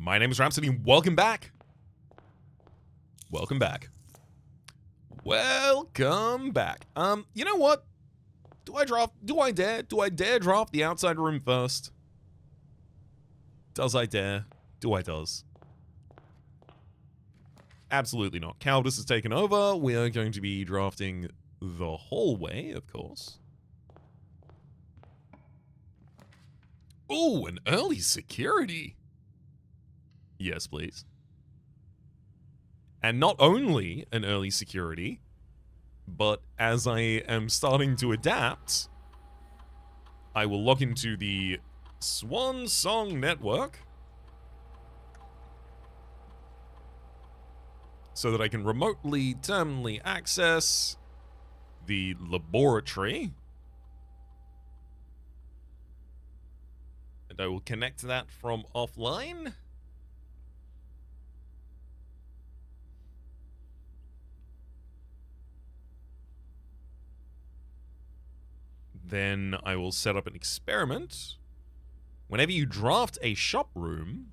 My name is Rhapsody. Welcome back. Welcome back. Welcome back. You know what? Do I dare draft the outside room first? Does I dare? Do I does? Absolutely not. Caldas has taken over. We are going to be drafting the hallway, of course. Ooh, an early security. Yes, please. And not only an early security, but as I am starting to adapt, I will log into the Swan Song Network so that I can remotely terminally access the laboratory. And I will connect that from offline. Then I will set up an experiment. Whenever you draft a shop room,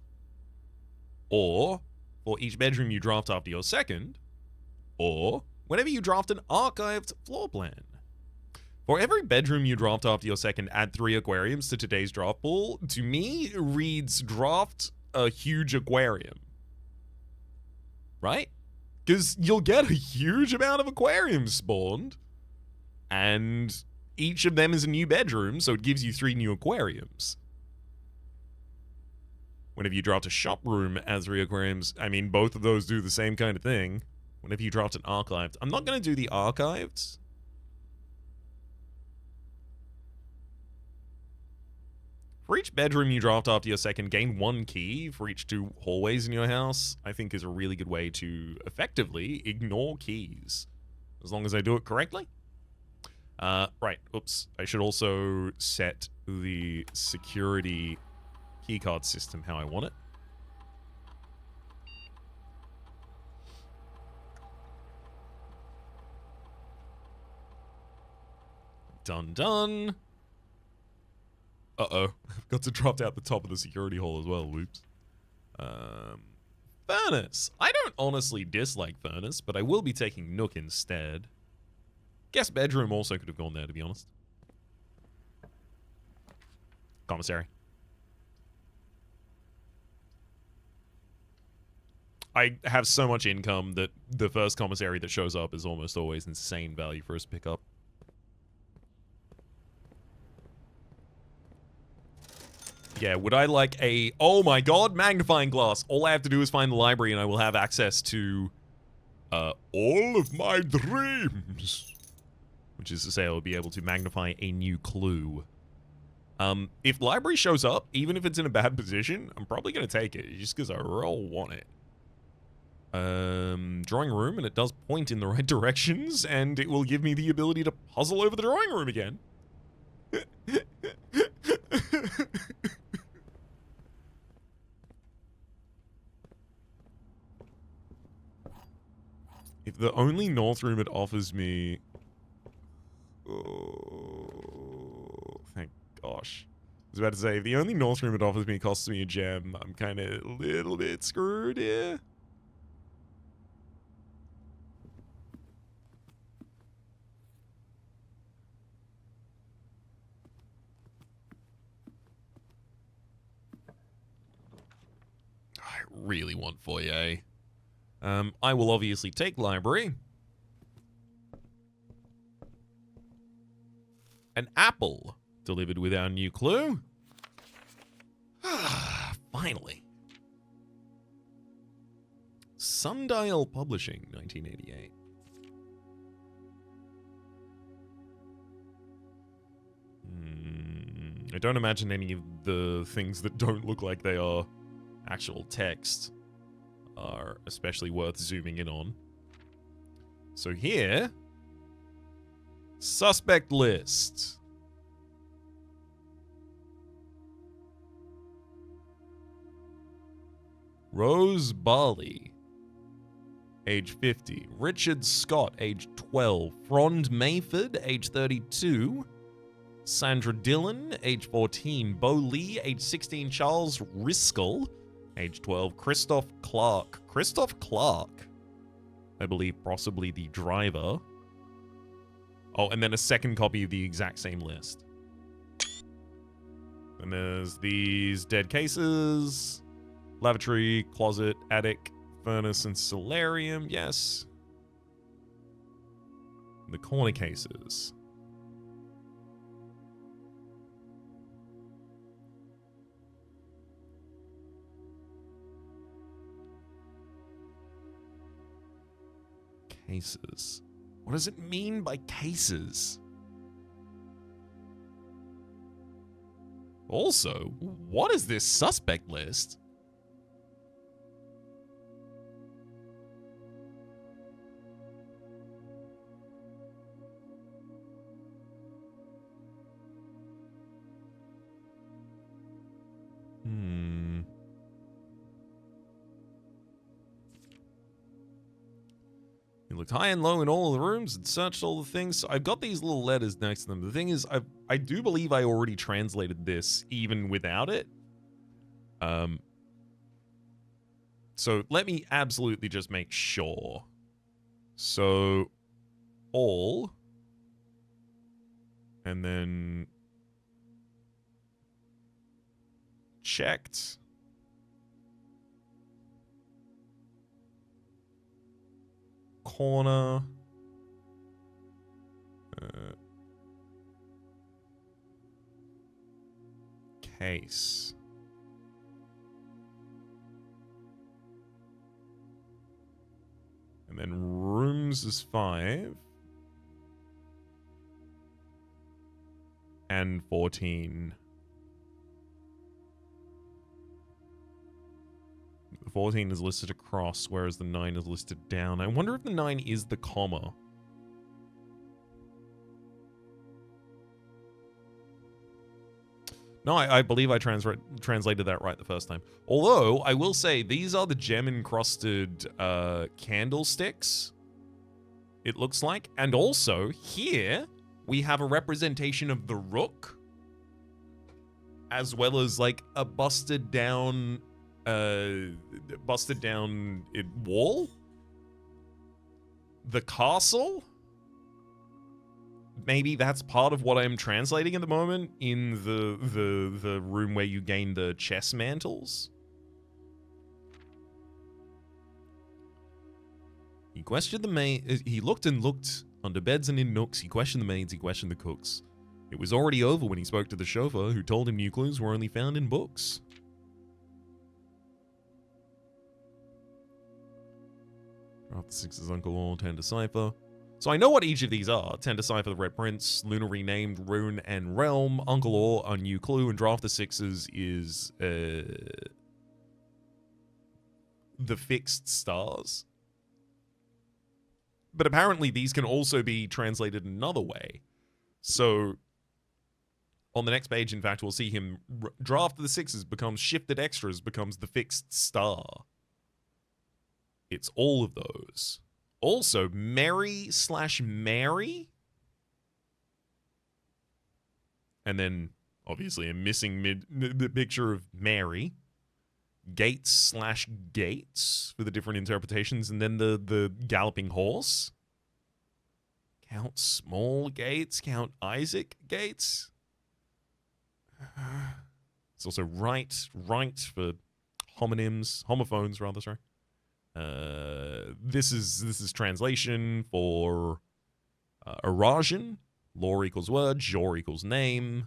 or for each bedroom you draft after your second, or whenever you draft an archived floor plan. For every bedroom you draft after your second, add 3 aquariums to today's draft pool. To me, reads draft a huge aquarium. Right? Because you'll get a huge amount of aquariums spawned, and each of them is a new bedroom, so it gives you 3 new aquariums. Whenever you draft a shop room as 3 aquariums, I mean, both of those do the same kind of thing. Whenever you draft an archived, I'm not going to do the archived. For each bedroom you draft after your second, gain 1 key for each 2 hallways in your house, I think is a really good way to effectively ignore keys. As long as I do it correctly. Right, oops. I should also set the security keycard system how I want it. Done, done. Uh-oh. I've got to drop out the top of the security hall as well, whoops. Furnace. I don't honestly dislike Furnace, but I will be taking Nook instead. Guest bedroom also could have gone there, to be honest. Commissary. I have so much income that the first commissary that shows up is almost always insane value for us to pick up. Yeah, would I like a... Oh my god, magnifying glass. All I have to do is find the library and I will have access to all of my dreams. Which is to say I will be able to magnify a new clue. If library shows up, even if it's in a bad position, I'm probably going to take it, just because I real want it. Drawing room, and it does point in the right directions, and it will give me the ability to puzzle over the drawing room again. If the only north room it offers me... Oh, thank gosh. I was about to say, if the only north room it offers me costs me a gem, I'm kind of a little bit screwed here. I really want foyer. I will obviously take library. An apple delivered with our new clue. Finally. Sundial Publishing, 1988. I don't imagine any of the things that don't look like they are actual text are especially worth zooming in on. So here, suspect list. Rose Barley, age 50. Richard Scott, age 12. Frond Mayford, age 32. Sandra Dillon, age 14. Bo Lee, age 16. Charles Riskel, Age 12. Christoph Clark. Christoph Clark. I believe possibly the driver. Oh, and then a second copy of the exact same list. And there's these dead cases. Lavatory, closet, attic, furnace, and solarium. Yes. The corner cases. Cases. What does it mean by cases? Also, what is this suspect list? He looked high and low in all of the rooms and searched all the things. So I've got these little letters next to them. The thing is, I do believe I already translated this even without it. So let me absolutely just make sure. So, all. And then checked. Corner. Case. And then rooms is 5. And 14. The 14 is listed across, whereas the 9 is listed down. I wonder if the 9 is the comma. No, I believe I translated that right the first time. Although, I will say, these are the gem-encrusted candlesticks, it looks like. And also, here, we have a representation of the rook, as well as, like, a busted down wall. The castle? Maybe that's part of what I'm translating at the moment in the room where you gain the chess mantles. He questioned the maid. He looked and looked under beds and in nooks. He questioned the maids. He questioned the cooks. It was already over when he spoke to the chauffeur, who told him new clues were only found in books. After Six's uncle all 10 decipher. So I know what each of these are. 10 decipher the Red Prince, Luna renamed Rune and Realm, Uncle Or a new clue, and Draft the Sixes is the fixed stars. But apparently these can also be translated another way. So on the next page, in fact, we'll see him Draft the Sixes becomes shifted extras, becomes the fixed star. It's all of those. Also, Mary/Mary. And then, obviously, a missing the picture of Mary. Gates/Gates for the different interpretations. And then the galloping horse. Count Small Gates. Count Isaac Gates. It's also right for homophones, rather, sorry. This is translation for Arajan. Lore equals word, genre equals name.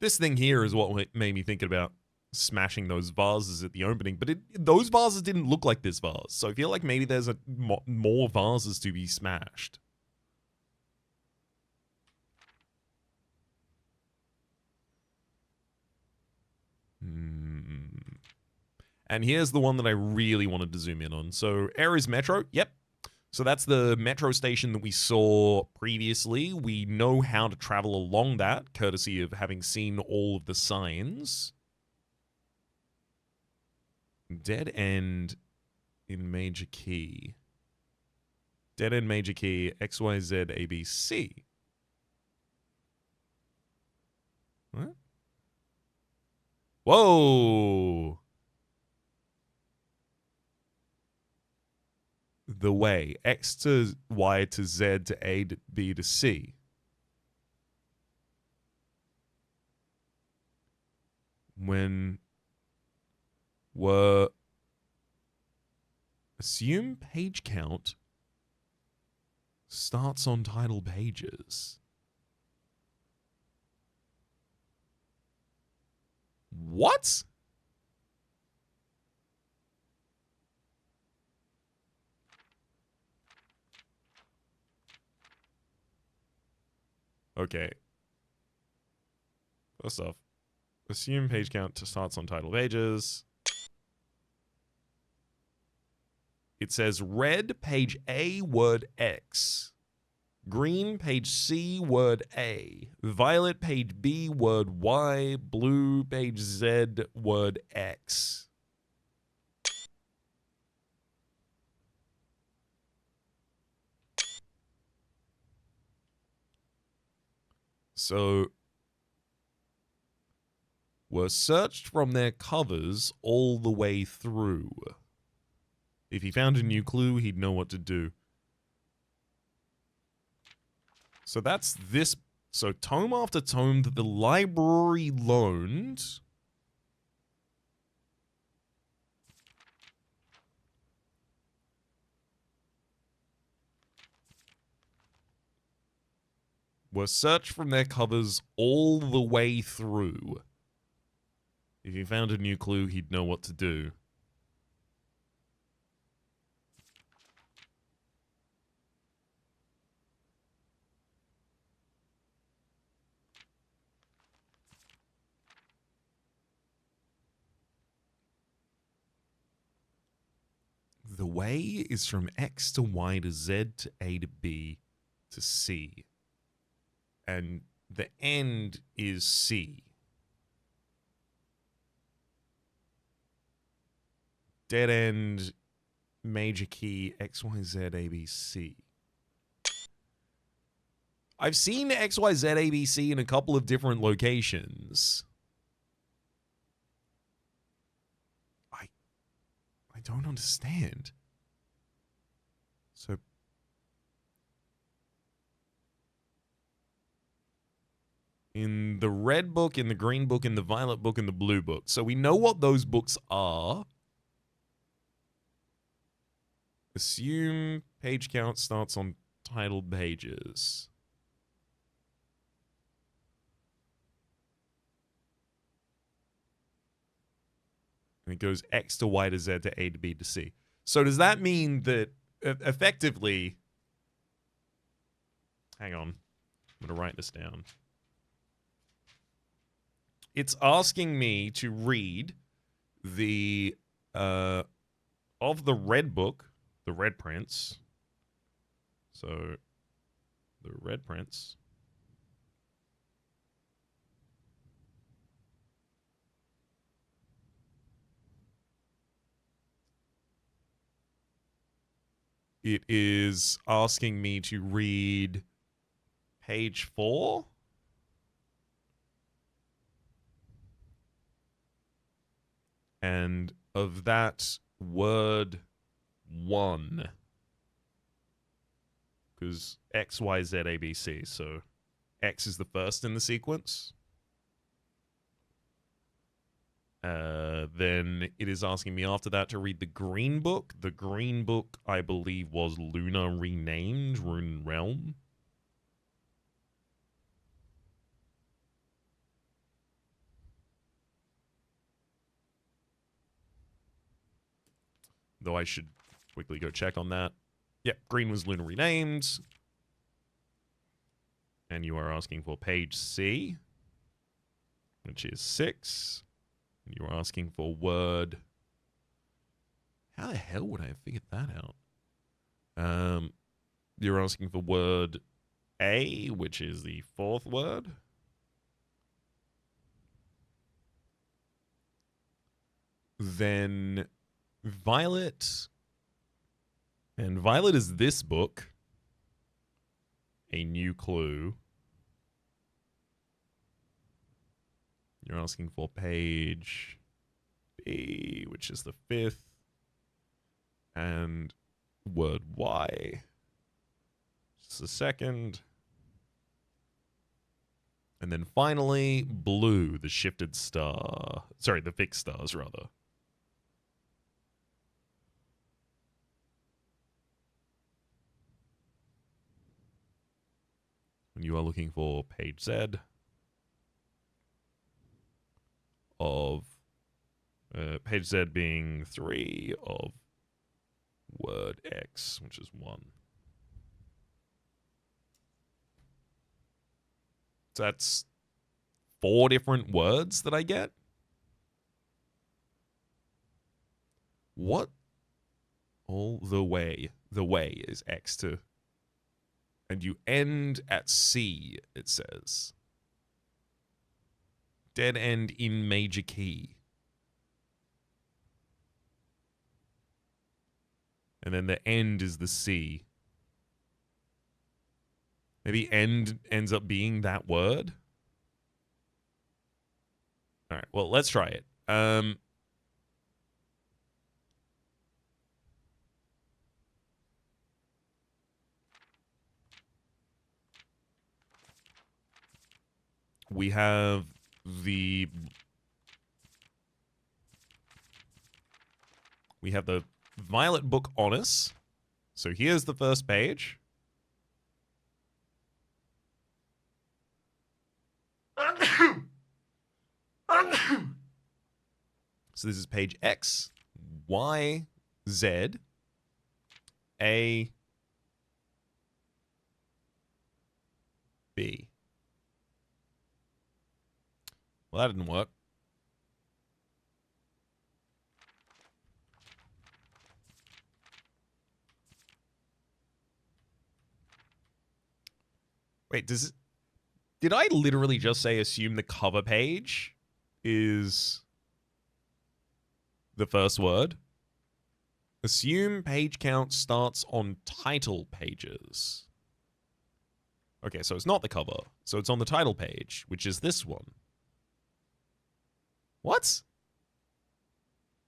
This thing here is what made me think about smashing those vases at the opening, but those vases didn't look like this vase, so I feel like maybe there's more vases to be smashed. And here's the one that I really wanted to zoom in on. So, Ares Metro, yep. So that's the metro station that we saw previously. We know how to travel along that, courtesy of having seen all of the signs. Dead end in major key. Dead end major key, XYZ ABC. What? Whoa! The way. X to Y to Z to A to B to C. When were assume page count starts on title pages. What? Okay. First off, assume page count starts on title pages. It says red, page A, word X. Green, page C, word A. Violet, page B, word Y. Blue, page Z, word X. So, were searched from their covers all the way through. If he found a new clue, he'd know what to do. So that's this. So tome after tome that the library loaned. Were searched from their covers all the way through. If he found a new clue, he'd know what to do. The way is from X to Y to Z to A to B to C. And the end is C. Dead end, major key, X, Y, Z, A, B, C. I've seen X, Y, Z, A, B, C in a couple of different locations. I don't understand. So in the red book, in the green book, in the violet book, in the blue book. So we know what those books are. Assume page count starts on titled pages. And it goes X to Y to Z to A to B to C. So does that mean that effectively... Hang on. I'm going to write this down. It's asking me to read the... of the red book, the Red Prince. So, the Red Prince. It is asking me to read page 4. And of that, word 1. Because X, Y, Z, A, B, C. So X is the first in the sequence. Then it is asking me after that to read the green book. The green book, I believe, was Luna renamed, Rune Realm. Though I should quickly go check on that. Yep, green was Luna renamed. And you are asking for page C, which is 6. You are asking for word. How the hell would I have figured that out? You're asking for word A, which is the 4th word. Then Violet. And Violet is this book. A new clue. You're asking for page B, which is the 5th, and word Y, just the 2nd. And then finally, blue, the shifted star. Sorry, the fixed stars, rather. And you are looking for page Z of page Z being 3 of word X, which is 1. So that's 4 different words that I get. What? All the way. The way is X to. And you end at C, it says. Dead end in major key. And then the end is the C. Maybe end ends up being that word? All right, well, let's try it. We have the Violet book on us. So here's the first page. So this is page X, Y, Z, A, B. Well, that didn't work. Wait, did I literally just say assume the cover page is the first word? Assume page count starts on title pages. Okay, so it's not the cover. So it's on the title page, which is this one. What?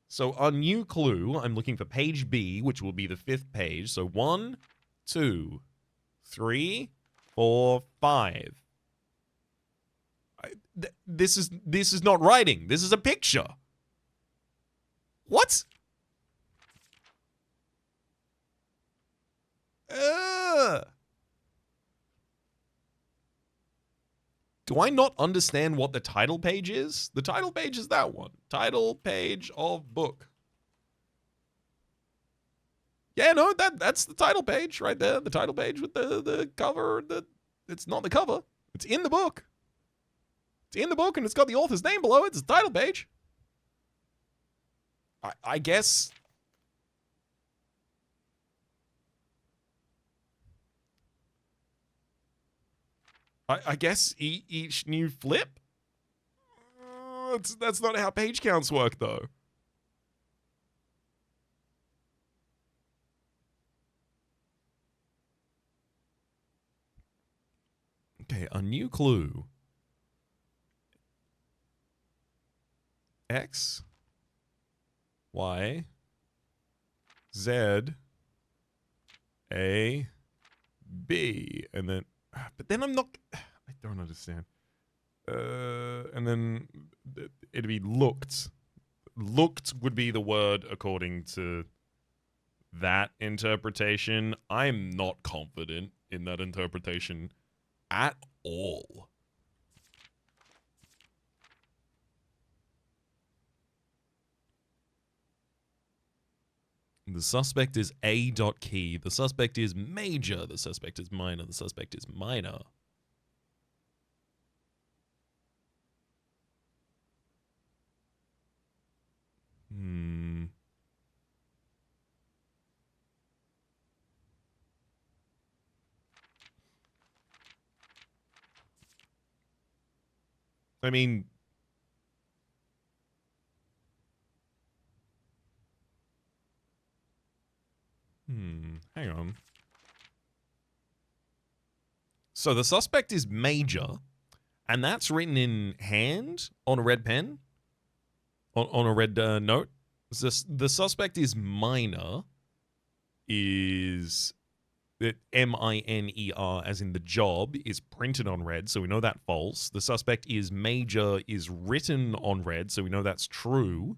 So our new clue, I'm looking for page B, which will be the 5th page. So 1, 2, 3, 4, 5. This is not writing. This is a picture. What? Do I not understand what the title page is? The title page is that one. Title page of book. Yeah, no, that's the title page right there. The title page with the cover. It's not the cover. It's in the book. It's in the book, and it's got the author's name below it. It's the title page. I guess. I guess each new flip. That's not how page counts work, though. Okay, a new clue. X, Y, Z, A, B, and then, but then I'm not, I don't understand. And then it'd be looked. Looked would be the word according to that interpretation. I'm not confident in that interpretation at all. The suspect is A.key. The suspect is major. The suspect is minor. The suspect is minor. I mean, hang on. So the suspect is major, And that's written in hand on a red pen, on a red note. The suspect is minor, is MINER, as in the job, is printed on red, so we know that's false. The suspect is major, is written on red, so we know that's true.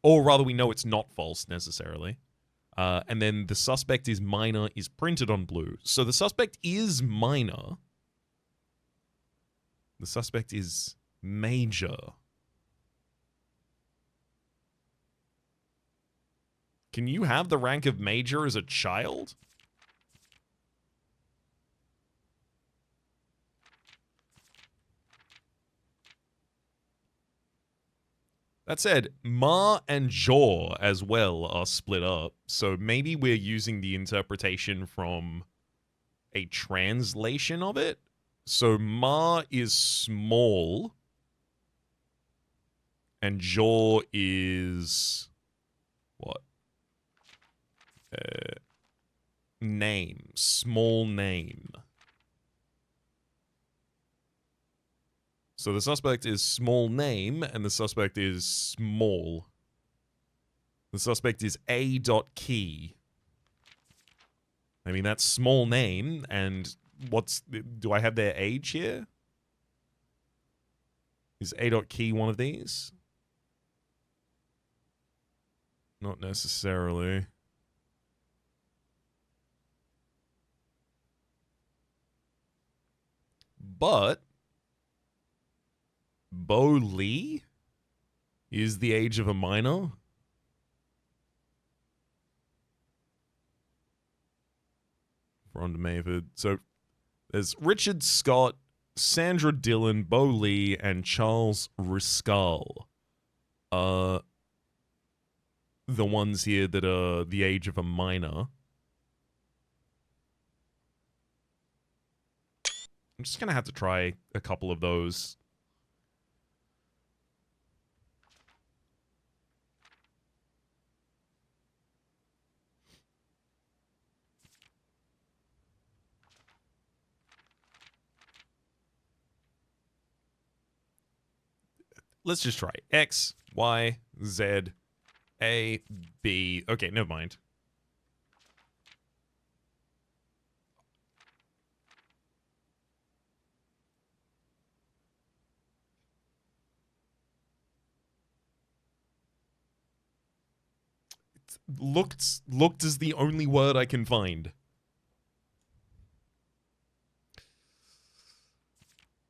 Or rather, we know it's not false, necessarily. And then the suspect is minor, is printed on blue. So the suspect is minor. The suspect is major. Can you have the rank of major as a child? That said, Ma and Jaw as well are split up, so maybe we're using the interpretation from a translation of it. So Ma is small, and Jaw is what? Name. Small name. So the suspect is small name, and the suspect is small. The suspect is A.key. I mean, that's small name, and do I have their age here? Is A.key one of these? Not necessarily. But Bo Lee is the age of a minor. Ron Mayford. So there's Richard Scott, Sandra Dillon, Bo Lee, and Charles Riscal. The ones here that are the age of a minor. I'm just going to have to try a couple of those. Let's just try X, Y, Z, A, B. Okay, never mind. Looked is the only word I can find.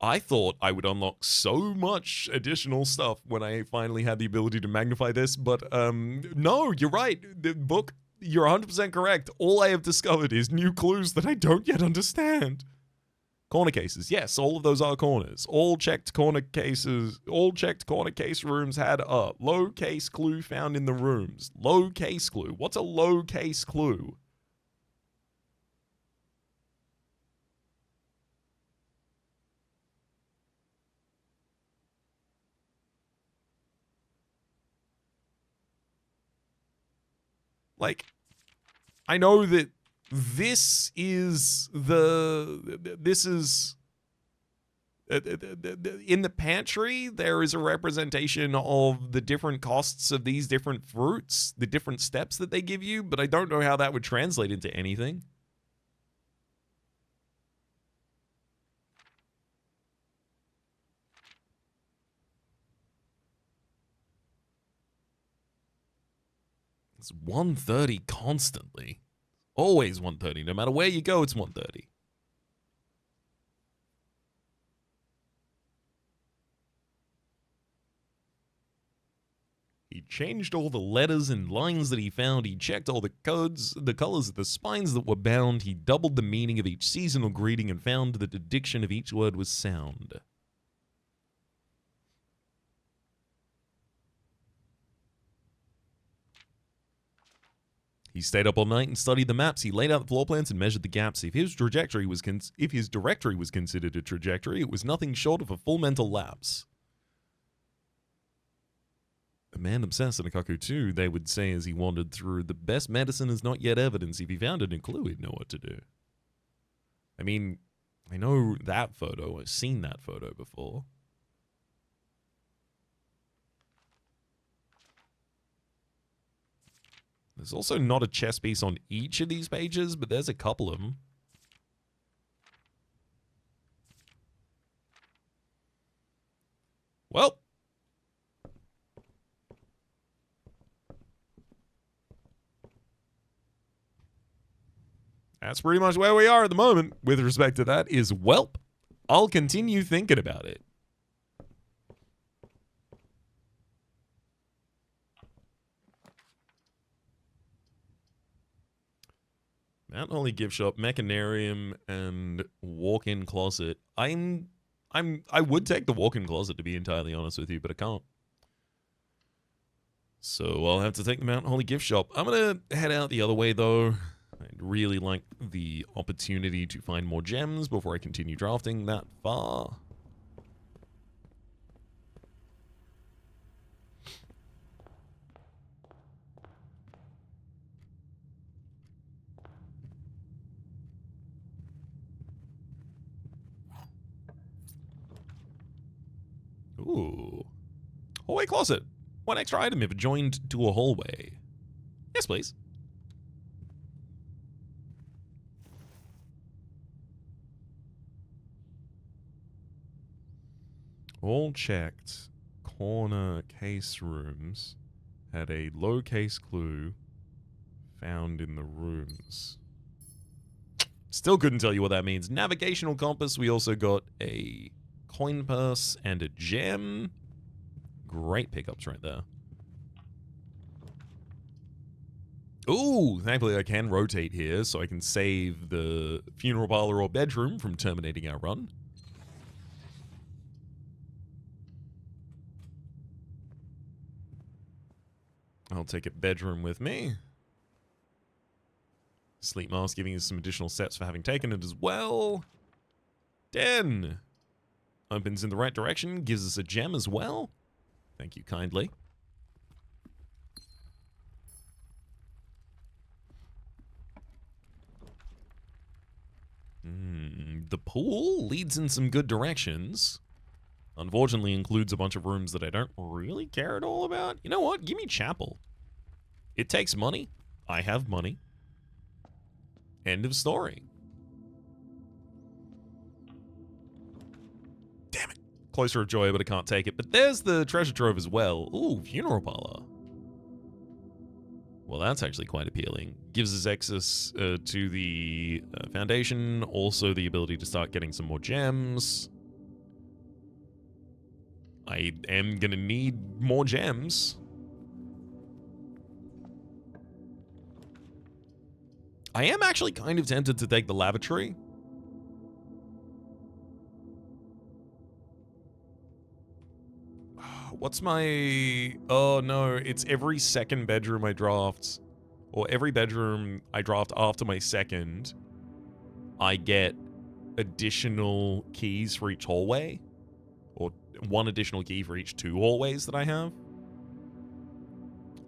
I thought I would unlock so much additional stuff when I finally had the ability to magnify this, but no, you're right. The book, you're 100% correct. All I have discovered is new clues that I don't yet understand. Corner cases, yes, all of those are corners. All checked corner case rooms had a low case clue found in the rooms. Low case clue. What's a low case clue? Like, I know that this is in the pantry, there is a representation of the different costs of these different fruits, the different steps that they give you, but I don't know how that would translate into anything. It's 130 constantly. Always 130. No matter where you go, it's 130. He changed all the letters and lines that he found. He checked all the codes, the colors of the spines that were bound. He doubled the meaning of each seasonal greeting and found that the diction of each word was sound. He stayed up all night and studied the maps. He laid out the floor plans and measured the gaps. If his directory was considered a trajectory, it was nothing short of a full mental lapse. A man obsessed in a cuckoo too, they would say as he wandered through. The best medicine is not yet evidence. If he found a new clue, he'd know what to do. I mean, I know that photo. I've seen that photo before. There's also not a chess piece on each of these pages, but there's a couple of them. Well. That's pretty much where we are at the moment with respect to that is, welp, I'll continue thinking about it. Mount Holly gift shop, mechanarium, and walk-in closet. I would take the walk-in closet, to be entirely honest with you, but I can't. So I'll have to take the Mount Holly gift shop. I'm gonna head out the other way though. I'd really like the opportunity to find more gems before I continue drafting that far. Ooh. Hallway closet. One extra item if joined to a hallway. Yes, please. All checked. Corner case rooms had a low case clue found in the rooms. Still couldn't tell you what that means. Navigational compass. We also got a coin purse and a gem. Great pickups right there. Ooh, thankfully I can rotate here so I can save the funeral parlor or bedroom from terminating our run. I'll take a bedroom with me. Sleep mask giving us some additional sets for having taken it as well. Den. Opens in the right direction, gives us a gem as well. Thank you kindly. The pool leads in some good directions. Unfortunately includes a bunch of rooms that I don't really care at all about. You know what? Give me chapel. It takes money. I have money. End of story. Damn it. Cloister of Joy, but I can't take it. But there's the treasure trove as well. Ooh, funeral parlor. Well, that's actually quite appealing. Gives us access to the foundation. Also the ability to start getting some more gems. I am going to need more gems. I am actually kind of tempted to take the lavatory. What's my... Oh, no. It's every second bedroom I draft. Or every bedroom I draft after my second. I get additional keys for each hallway. Or one additional key for each 2 hallways that I have.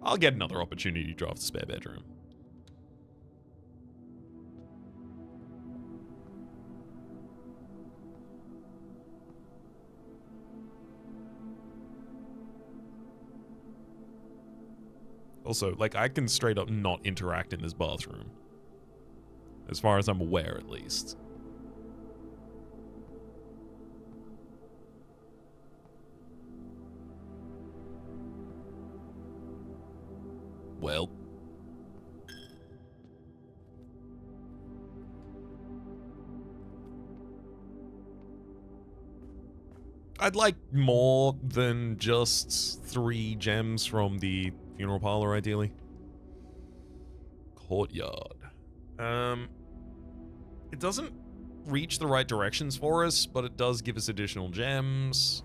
I'll get another opportunity to draft a spare bedroom. Also, like, I can straight up not interact in this bathroom. As far as I'm aware, at least. Well. I'd like more than just 3 gems from the funeral parlor, ideally. Courtyard. It doesn't reach the right directions for us, but it does give us additional gems.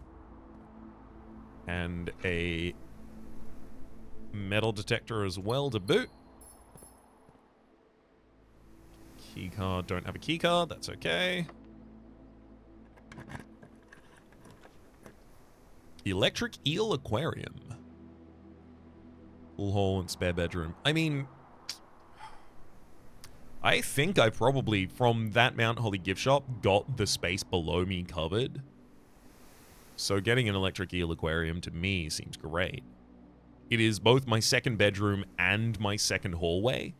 And a metal detector as well to boot. Keycard, don't have a keycard, that's okay. Electric eel aquarium. Full hall and spare bedroom. I mean, I think I probably, from that Mount Holly gift shop, got the space below me covered. So getting an electric eel aquarium to me seems great. It is both my second bedroom and my second hallway.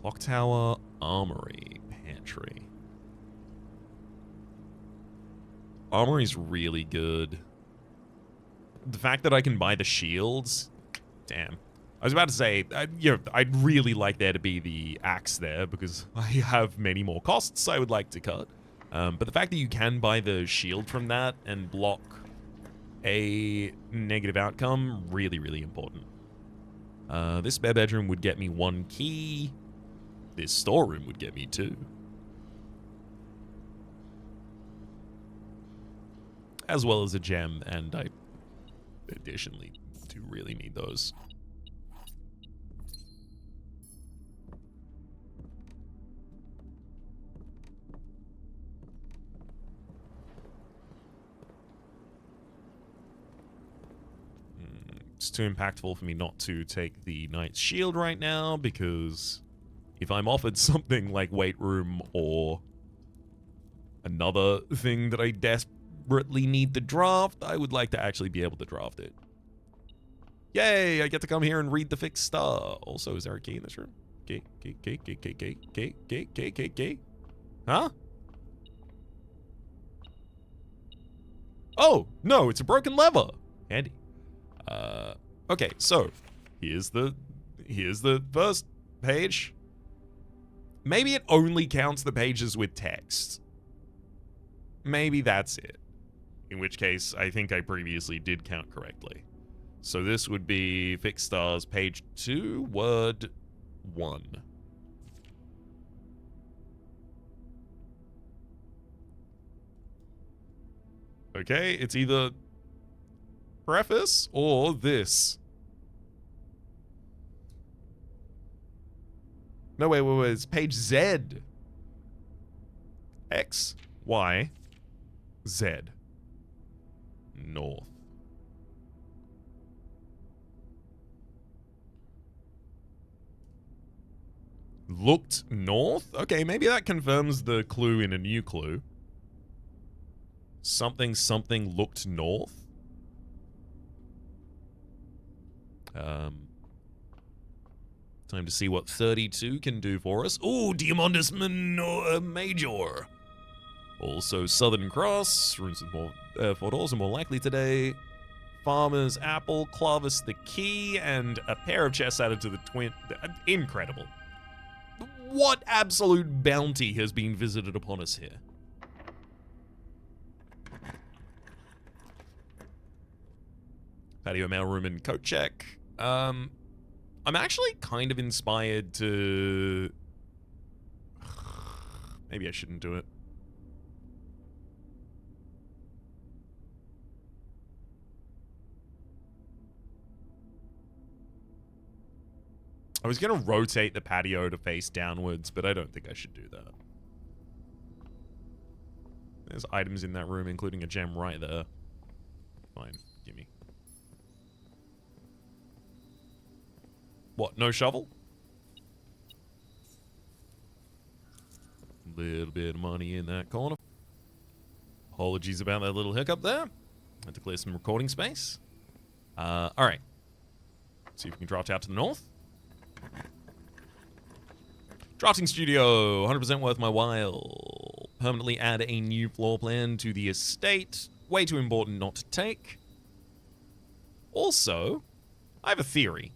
Clock tower, armory, pantry. Armory's really good. The fact that I can buy the shields, damn. I was about to say, I'd really like there to be the axe there because I have many more costs I would like to cut. But the fact that you can buy the shield from that and block a negative outcome, really, really important. This spare bedroom would get me 1 key. This storeroom would get me 2. As well as a gem, and I additionally do really need those. It's too impactful for me not to take the Knight's Shield right now, because if I'm offered something like Weight Room or another thing that I desperately need to draft, I would like to actually be able to draft it. Yay, I get to come here and read the fixed star. Also, is there a key in this room? Key. Huh? Oh, no, it's a broken lever. Handy. Okay, so here's the first page. Maybe it only counts the pages with text. Maybe that's it. In which case, I think I previously did count correctly. So this would be Fixed Stars, page 2, word 1. Okay, it's either preface or this. No, wait, it's page Z. X, Y, Z. North. Looked north? Okay, maybe that confirms the clue in a new clue. Something looked north. Time to see what 32 can do for us. Ooh, Diamondus Major. Also, Southern Cross. Runes of more, Fort are more likely today. Farmer's Apple, Clovis the Key, and a pair of chests added to the twin. Incredible. What absolute bounty has been visited upon us here? Patio mailroom and coat check. I'm actually kind of inspired to... Maybe I shouldn't do it. I was going to rotate the patio to face downwards, but I don't think I should do that. There's items in that room, including a gem right there. Fine, gimme. What, no shovel? Little bit of money in that corner. Apologies about that little hiccup there. Had to clear some recording space. Alright. See if we can draft out to the north. Drafting studio, 100% worth my while. Permanently add a new floor plan to the estate. Way too important not to take. Also, I have a theory.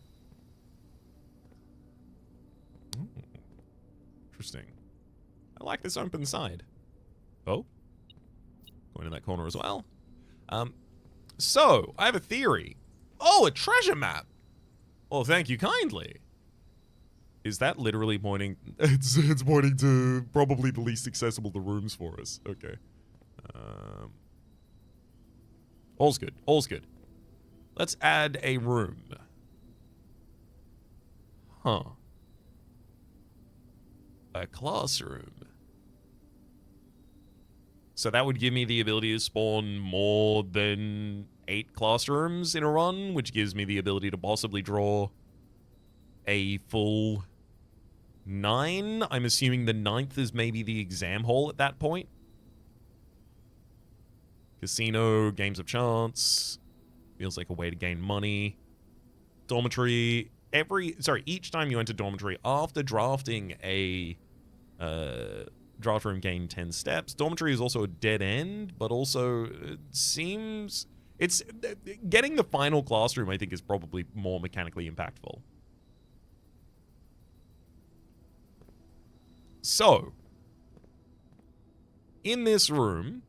Interesting. I like this open side. Oh. Going in that corner as well. So, I have a theory. Oh, a treasure map! Oh, thank you kindly. Is that literally pointing... It's pointing to probably the least accessible to rooms for us. Okay. All's good. All's good. Let's add a room. Huh. A classroom. So that would give me the ability to spawn more than 8 classrooms in a run, which gives me the ability to possibly draw a full 9. I'm assuming the 9th is maybe the exam hall at that point. Casino, games of chance. Feels like a way to gain money. Dormitory. Each time you enter dormitory after drafting a draft room, gain 10 steps. Dormitory is also a dead end, but also it seems it's getting the final classroom, I think, is probably more mechanically impactful. So, in this room,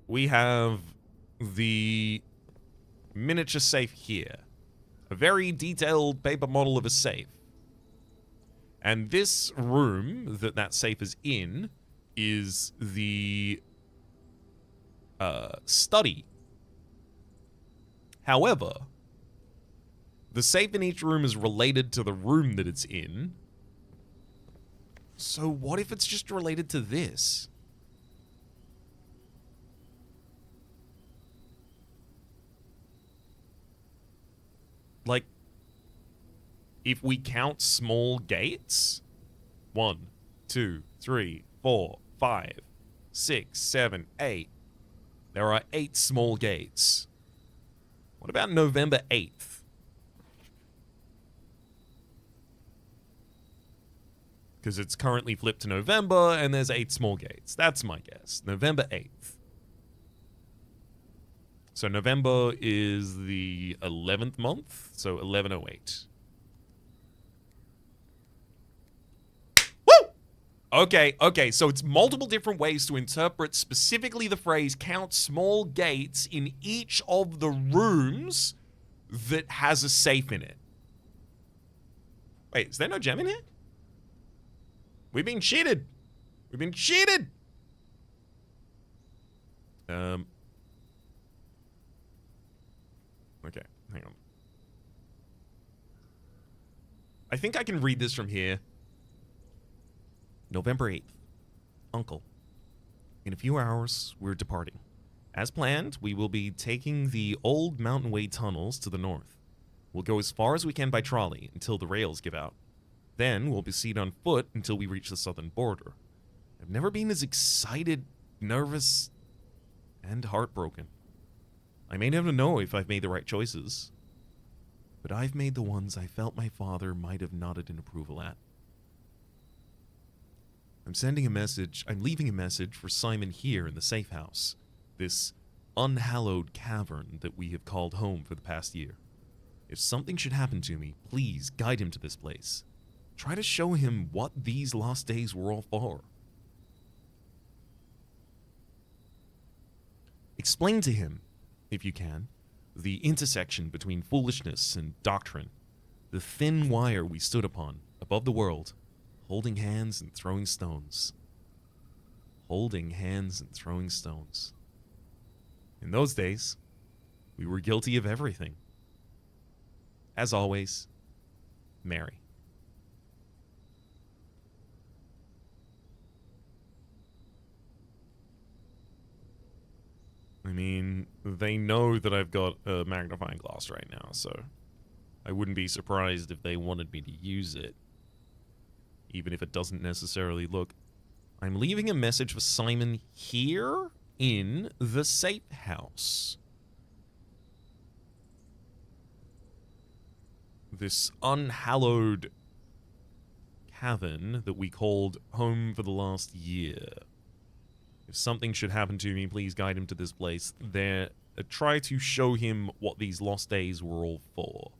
we have the miniature safe here. A very detailed paper model of a safe. And this room that safe is in is the study. However, the safe in each room is related to the room that it's in. So what if it's just related to this? Like, if we count small gates, 1, 2, 3, 4, 5, 6, 7, 8. There are 8 small gates. What about November 8th? Because it's currently flipped to November, and there's 8 small gates. That's my guess. November 8th. So November is the 11th month, so 1108. Okay, so it's multiple different ways to interpret specifically the phrase count small gates in each of the rooms that has a safe in it. Wait, is there no gem in here? We've been cheated. We've been cheated. Okay, hang on. I think I can read this from here. November 8th. Uncle. In a few hours, we're departing. As planned, we will be taking the old Mountain Way tunnels to the north. We'll go as far as we can by trolley until the rails give out. Then we'll proceed on foot until we reach the southern border. I've never been as excited, nervous, and heartbroken. I may never know if I've made the right choices, but I've made the ones I felt my father might have nodded in approval at. I'm leaving a message for Simon here in the safe house, this unhallowed cavern that we have called home for the past year. If something should happen to me, please guide him to this place. Try to show him what these lost days were all for. Explain to him, if you can, the intersection between foolishness and doctrine, the thin wire we stood upon, above the world, holding hands and throwing stones. Holding hands and throwing stones. In those days, we were guilty of everything. As always, Mary. I mean, they know that I've got a magnifying glass right now, so I wouldn't be surprised if they wanted me to use it, even if it doesn't necessarily look. I'm leaving a message for Simon here in the safe house. This unhallowed cavern that we called home for the last year. If something should happen to me, please guide him to this place. Try to show him what these lost days were all for.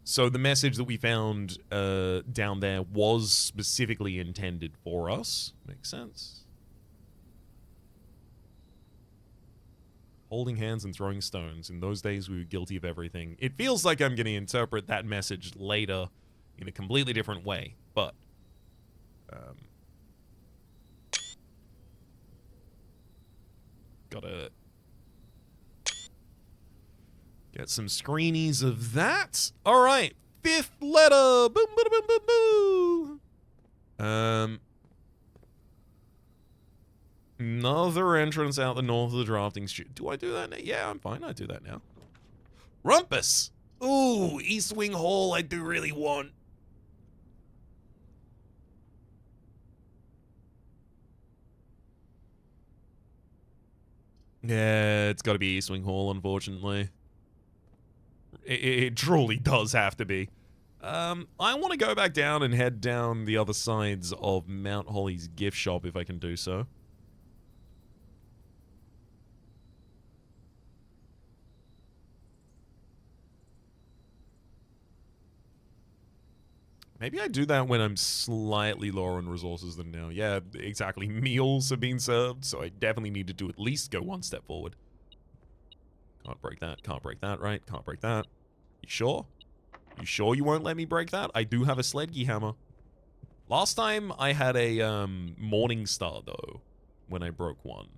So the message that we found down there was specifically intended for us. Makes sense. Holding hands and throwing stones. In those days, we were guilty of everything. It feels like I'm going to interpret that message later in a completely different way, but gotta get some screenies of that. All right, 5th letter. Boom, boom, boom, boom, boom. Another entrance out the north of the drafting studio. Do I do that now? Yeah, I'm fine. I do that now. Rumpus! Ooh, East Wing Hall I do really want. Yeah, it's got to be East Wing Hall, unfortunately. It truly does have to be. I want to go back down and head down the other sides of Mount Holly's gift shop if I can do so. Maybe I do that when I'm slightly lower on resources than now. Yeah, exactly. Meals have been served, so I definitely need to do at least go one step forward. Can't break that. Can't break that, right? Can't break that. You sure? You sure you won't let me break that? I do have a Sledgy hammer. Last time I had a Morning Star, though, when I broke one.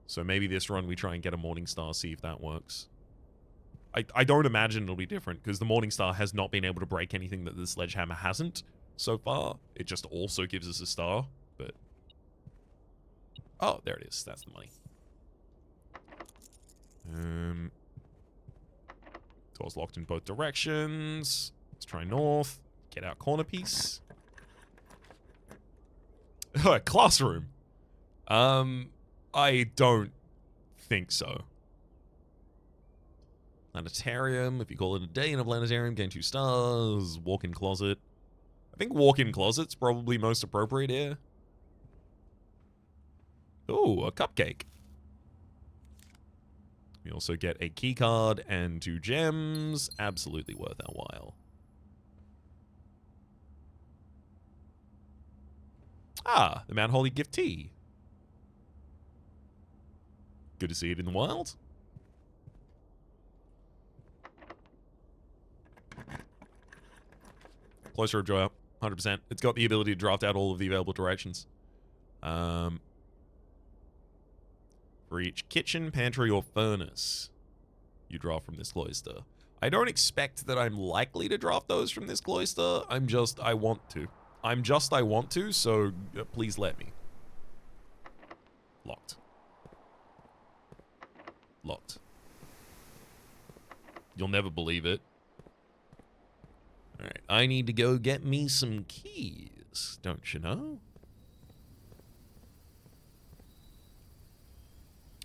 So maybe this run we try and get a Morning Star, see if that works. I don't imagine it'll be different, because the Morning Star has not been able to break anything that the Sledgehammer hasn't so far. It just also gives us a star, but... Oh, there it is. That's the money. Doors locked in both directions. Let's try north. Get our corner piece. Classroom. I don't think so. Planetarium, if you call it a day in a planetarium, gain 2 stars. Walk-in closet. I think walk-in closet's probably most appropriate here. Ooh, a cupcake. We also get a key card and 2 gems. Absolutely worth our while. Ah, the Mount Holy gift tea. Good to see it in the wild. Closer of Joy up, 100%. It's got the ability to draft out all of the available directions. For each kitchen, pantry, or furnace you draw from this cloister. I don't expect that I'm likely to draft those from this cloister. I want to. I want to, so please let me. Locked. Locked. You'll never believe it. Alright, I need to go get me some keys, don't you know?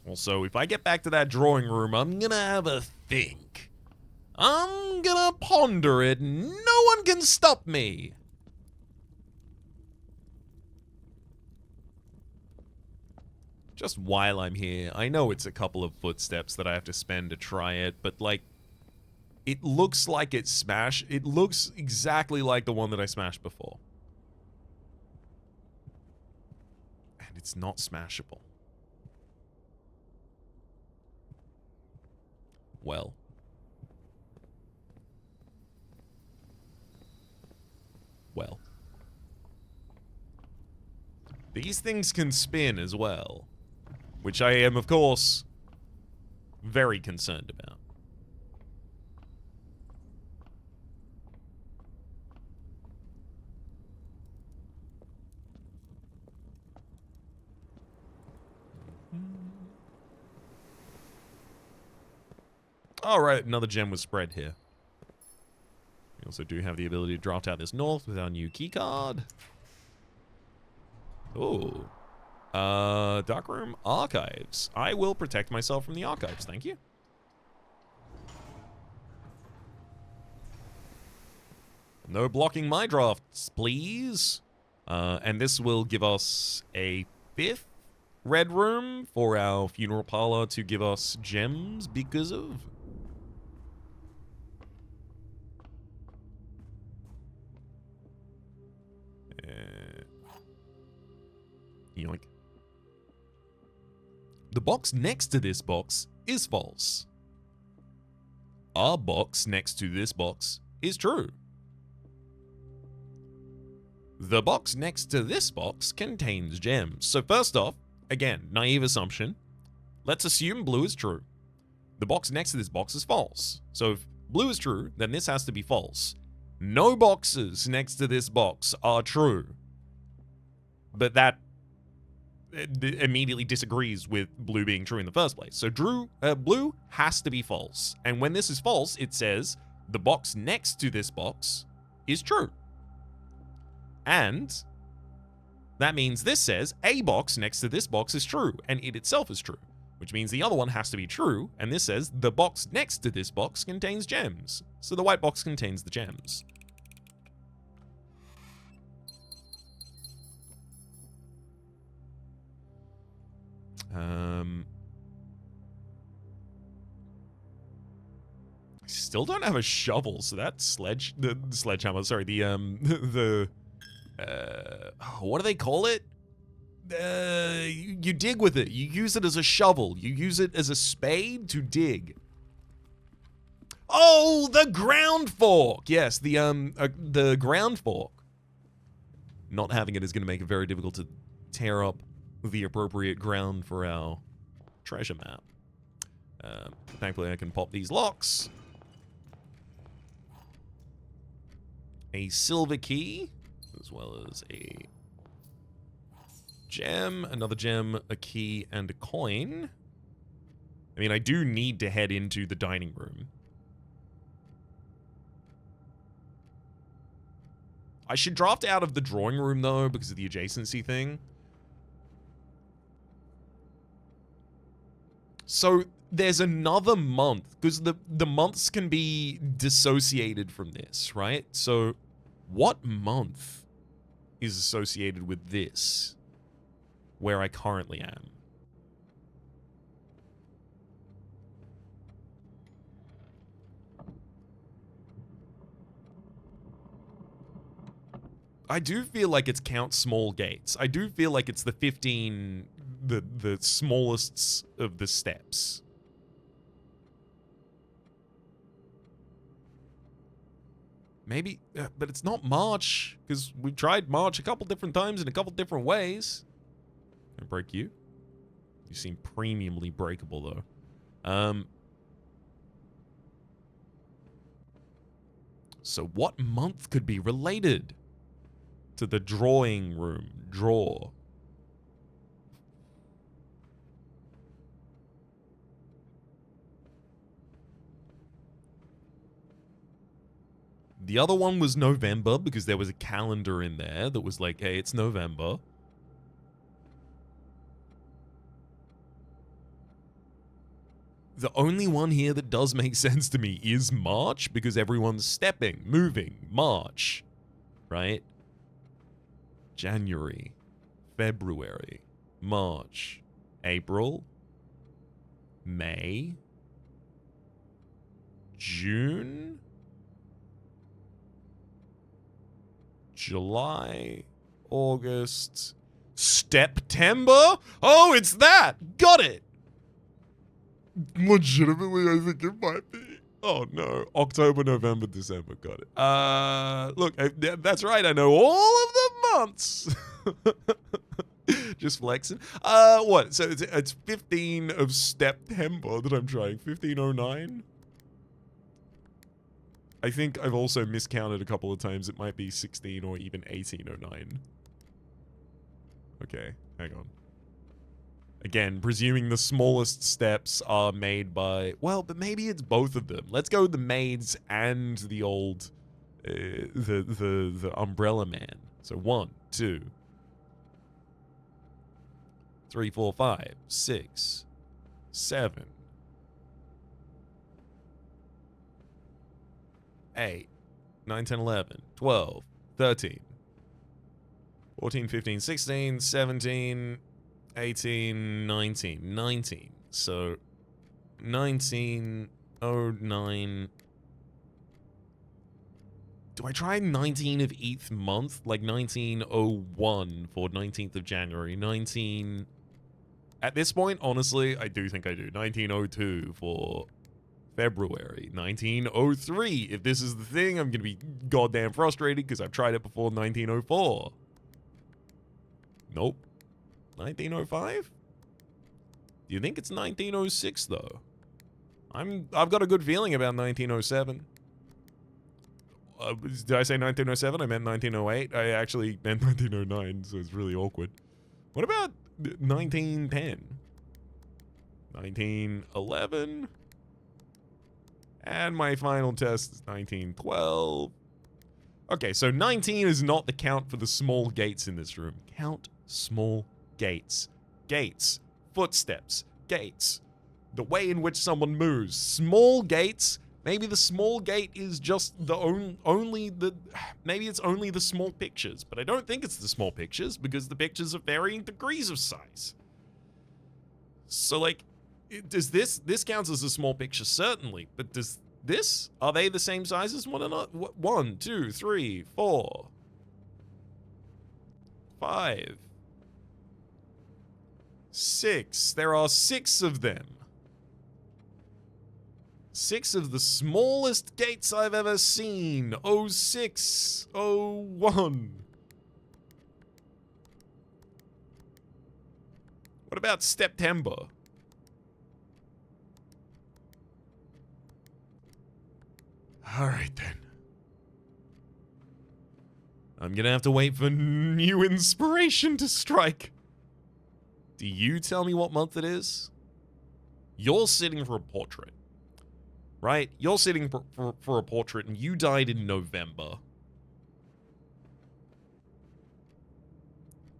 Also, if I get back to that drawing room, I'm gonna have a think. I'm gonna ponder it. No one can stop me. Just while I'm here, I know it's a couple of footsteps that I have to spend to try it, but like, it looks like it's smashed. It looks exactly like the one that I smashed before. And it's not smashable. Well. Well. These things can spin as well. Which I am, of course, very concerned about. Alright, another gem was spread here. We also do have the ability to draft out this north with our new keycard. Ooh. Darkroom Archives. I will protect myself from the archives, thank you. No blocking my drafts, please. And this will give us a 5th red room for our funeral parlor to give us gems because of... Yoink. The box next to this box is false. Our box next to this box is true. The box next to this box contains gems. So first off, again, naive assumption. Let's assume blue is true. The box next to this box is false. So if blue is true, then this has to be false. No boxes next to this box are true. But that immediately disagrees with blue being true in the first place. So blue has to be false. And when this is false, it says the box next to this box is true. And that means this says a box next to this box is true, and it itself is true, which means the other one has to be true, and this says the box next to this box contains gems. So the white box contains the gems. I still don't have a shovel, so that sledgehammer, sorry, what do they call it? You dig with it. You use it as a shovel. You use it as a spade to dig. Oh, the ground fork. Yes, the ground fork. Not having it is going to make it very difficult to tear up the appropriate ground for our treasure map. Thankfully, I can pop these locks. A silver key, as well as a gem, another gem, a key, and a coin. I mean, I do need to head into the dining room. I should draft out of the drawing room, though, because of the adjacency thing. So there's another month, because the months can be dissociated from this, right? So what month is associated with this, where I currently am? I do feel like it's count small gates. I do feel like it's the 15, the smallest of the steps. Maybe, but it's not March, because we've tried March a couple different times in a couple different ways. Can I break you? You seem premiumly breakable, though. So what month could be related to the drawing room drawer? The other one was November, because there was a calendar in there that was like, hey, it's November. The only one here that does make sense to me is March, because everyone's stepping, moving, March, right? January, February, March, April, May, June, July, August, September? Oh, it's that! Got it! Legitimately, I think it might be. Oh, no. October, November, December. Got it. Look, that's right. I know all of the months. Just flexing. What? So it's 15 of September that I'm trying. 1509? I think I've also miscounted a couple of times. It might be 16 or even 1809. Okay, hang on. Again, presuming the smallest steps are made by... Well, but maybe it's both of them. Let's go with the maids and the old... the umbrella man. So 1, 2... 3, 4, 5, 6, 7... 8, 9, 10, 11, 12, 13, 14, 15, 16, 17, 18, 19. So, 1909. Do I try 19 of each month? Like 1901 for 19th of January. 19... At this point, honestly, I do think I do. 1902 for... February 1903. If this is the thing, I'm going to be goddamn frustrated because I've tried it before. 1904. Nope. 1905? Do you think it's 1906 though? I've got a good feeling about 1907. Did I say 1907? I meant 1908. I actually meant 1909, so it's really awkward. What about 1910? 1911? And my final test is 1912. Okay, so 19 is not the count for the small gates in this room. Count small gates. Gates. Footsteps. Gates. The way in which someone moves. Small gates. Maybe the small gate is just the maybe it's only the small pictures, but I don't think it's the small pictures because the pictures are varying degrees of size. So like, does this counts as a small picture? Certainly, but does this, are they the same size as one another? 1, 2, 3, 4, 5, 6. There are 6 of them. 6 of the smallest gates I've ever seen. 06, 01. What about September? All right, then. I'm gonna have to wait for new inspiration to strike. Do you tell me what month it is? You're sitting for a portrait. Right? You're sitting for a portrait and you died in November.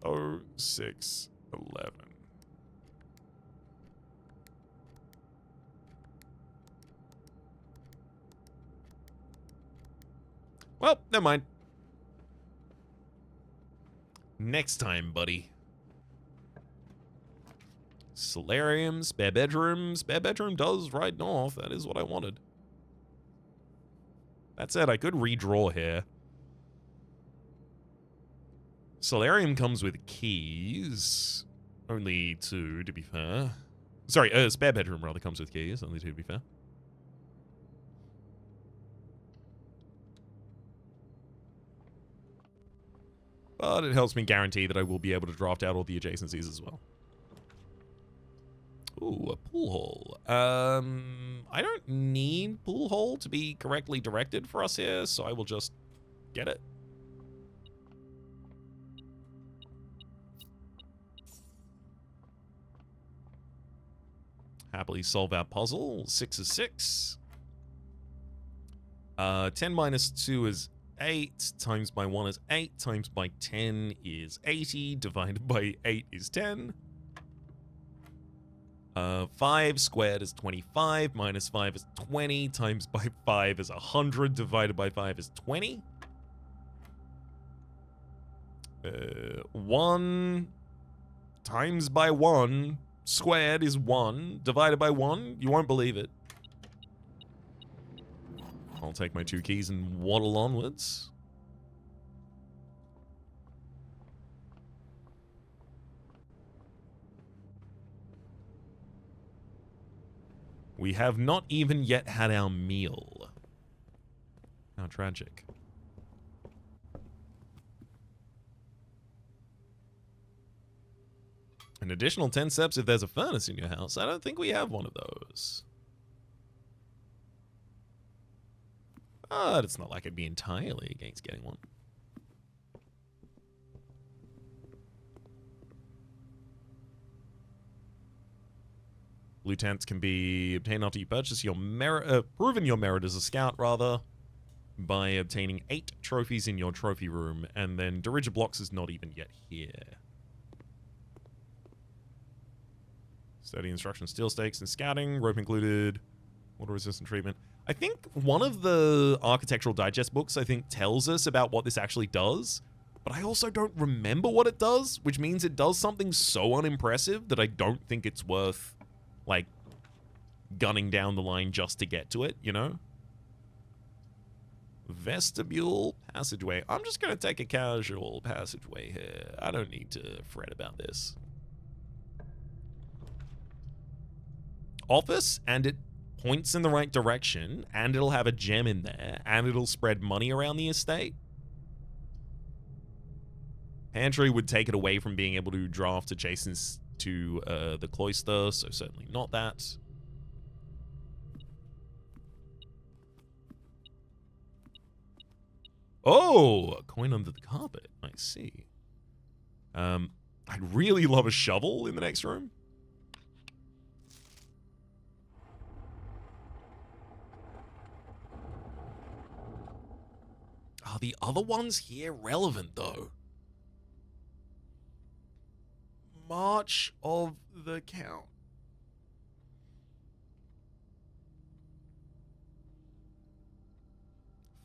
06/11. Well, never mind. Next time, buddy. Solarium, spare bedroom. Spare bedroom does ride north. That is what I wanted. That said, I could redraw here. Solarium comes with keys. Only 2, to be fair. Sorry, spare bedroom rather comes with keys. Only 2, to be fair. But it helps me guarantee that I will be able to draft out all the adjacencies as well. Ooh, a pool hall. I don't need pool hall to be correctly directed for us here, so I will just get it. Happily solve our puzzle. 6 is 6. 10 minus 2 is 8. Times by 1 is 8. Times by 10 is 80. Divided by 8 is 10. 5 squared is 25, minus 5 is 20, times by 5 is 100, divided by 5 is 20. 1 times by 1 squared is 1, divided by 1, you won't believe it. I'll take my 2 keys and waddle onwards. We have not even yet had our meal. How tragic. An additional 10 steps if there's a furnace in your house. I don't think we have one of those. But it's not like I'd be entirely against getting one. Lieutenants can be obtained after you purchase your merit, proven your merit as a scout, rather, by obtaining 8 trophies in your trophy room, and then Dirigiblocks is not even yet here. Study instruction, steel stakes, and scouting, rope included, water-resistant treatment. I think one of the Architectural Digest books, I think, tells us about what this actually does, but I also don't remember what it does, which means it does something so unimpressive that I don't think it's worth, like, gunning down the line just to get to it, you know? Vestibule, passageway. I'm just going to take a casual passageway here. I don't need to fret about this. Office, and it points in the right direction, and it'll have a gem in there, and it'll spread money around the estate. Pantry would take it away from being able to draft adjacent to the cloister, so certainly not that. Oh, a coin under the carpet. I see. I'd really love a shovel in the next room. Are the other ones here relevant, though? March of the Count.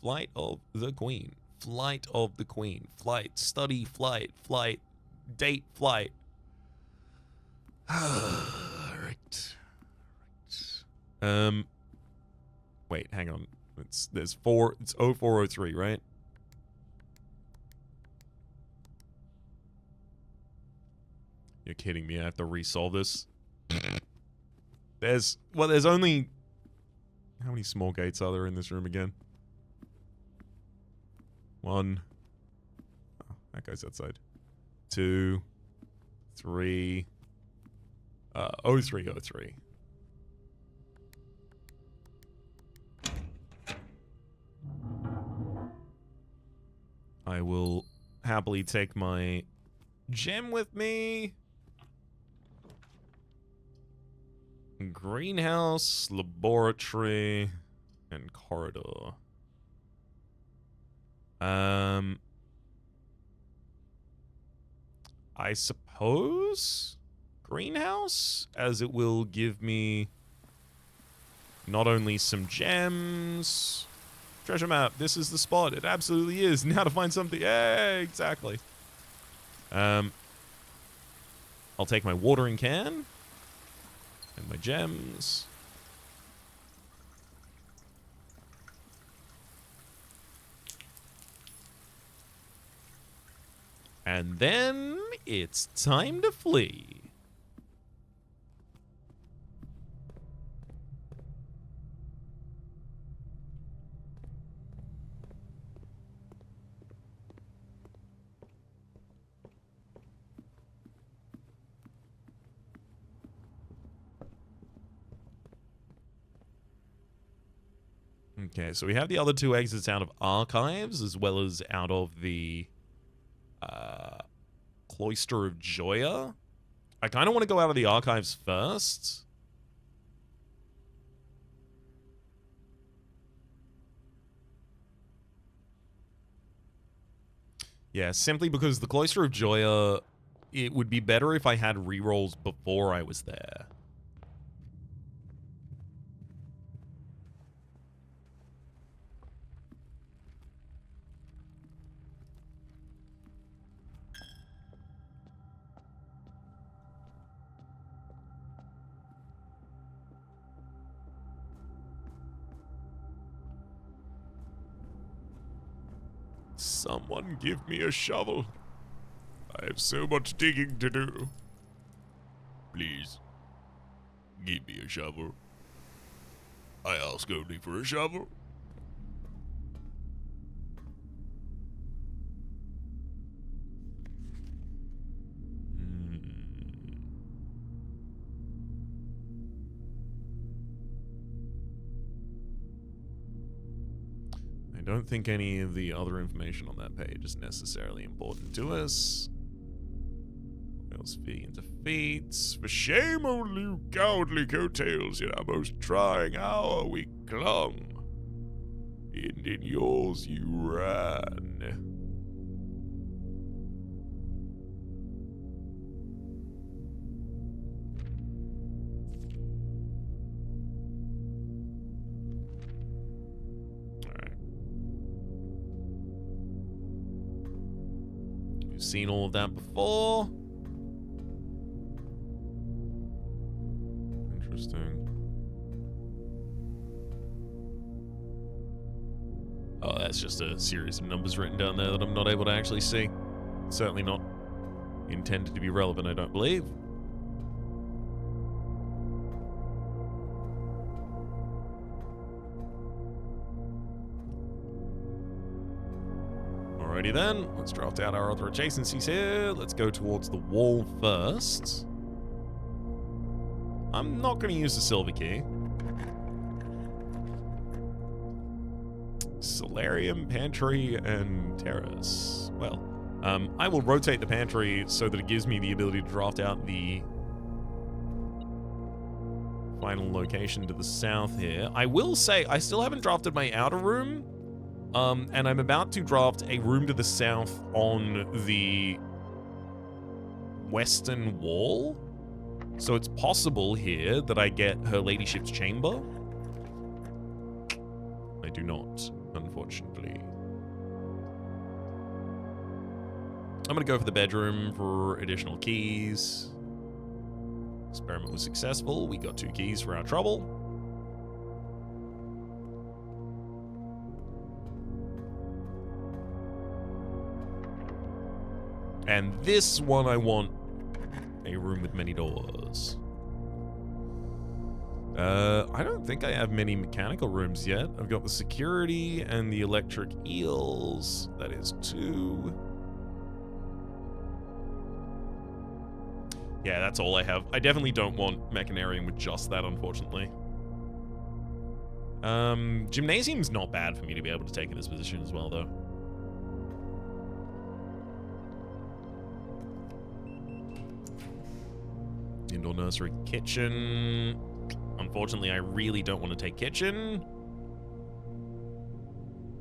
Flight of the Queen. Flight of the Queen. Flight. Study. Flight. Flight. Date. Flight. Right. Wait, hang on. It's 0403, right? You're kidding me. I have to resolve this. There's only... How many small gates are there in this room again? 1. Oh, that guy's outside. 2. 3. 0303. I will happily take my gem with me. Greenhouse, laboratory, and corridor. I suppose greenhouse, as it will give me not only some gems. Treasure map, this is the spot. It absolutely is. Now to find something. Yeah, exactly. I'll take my watering can and my gems. And then it's time to flee. Okay, so we have the other 2 exits out of archives as well as out of the Cloister of Joya. I kind of want to go out of the archives first. Yeah, simply because the Cloister of Joya, it would be better if I had rerolls before I was there. Someone give me a shovel. I have so much digging to do. Please, give me a shovel. I ask only for a shovel. I don't think any of the other information on that page is necessarily important to us. Else fee and defeats. For shame only you cowardly coattails, in our most trying hour we clung, and in yours you ran. Seen all of that before. Interesting. Oh, that's just a series of numbers written down there that I'm not able to actually see. Certainly not intended to be relevant, I don't believe. Alrighty then, let's draft out our other adjacencies here. Let's go towards the wall first. I'm not going to use the silver key. solarium, pantry, and terrace. Well, I will rotate the pantry so that it gives me the ability to draft out the final location to the south here. I will say I still haven't drafted my outer room, and I'm about to draft a room to the south on the western wall. So it's possible here that I get her ladyship's chamber. I do not, unfortunately. I'm gonna go for the bedroom for additional keys. Experiment was successful. We got 2 keys for our trouble. And this one I want a room with many doors. I don't think I have many mechanical rooms yet. I've got the security and the electric eels. That is 2. Yeah, that's all I have. I definitely don't want Mechanarium with just that, unfortunately. Gymnasium's not bad for me to be able to take in this position as well, though. Indoor nursery, kitchen. Unfortunately, I really don't want to take kitchen,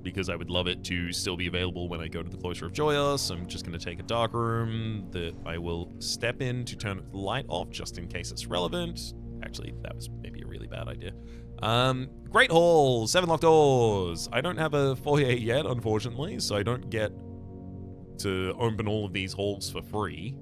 because I would love it to still be available when I go to the Cloister of Joyous. So I'm just going to take a dark room that I will step in to turn the light off just in case it's relevant. Actually, that was maybe a really bad idea. Great Hall, 7 locked doors. I don't have a foyer yet, unfortunately, so I don't get to open all of these halls for free.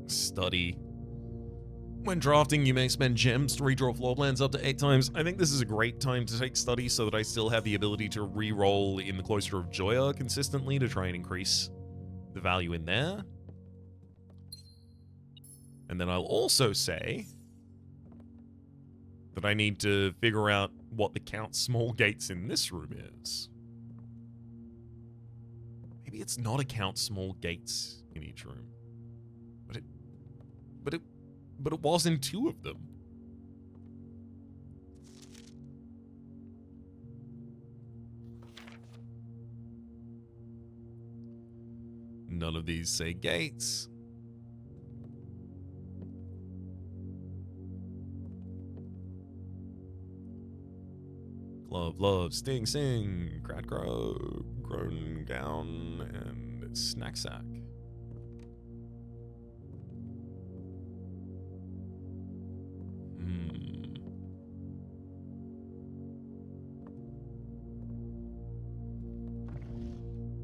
Study. When drafting, you may spend gems to redraw floor plans up to 8 times. I think this is a great time to take study so that I still have the ability to re-roll in the Cloister of Joya consistently to try and increase the value in there. And then I'll also say that I need to figure out what the count small gates in this room is. Maybe it's not a count small gates in each room. But it was in 2 of them. None of these say gates. Glove, love, sting, sing, crat, crow, grown gown, and snack sack.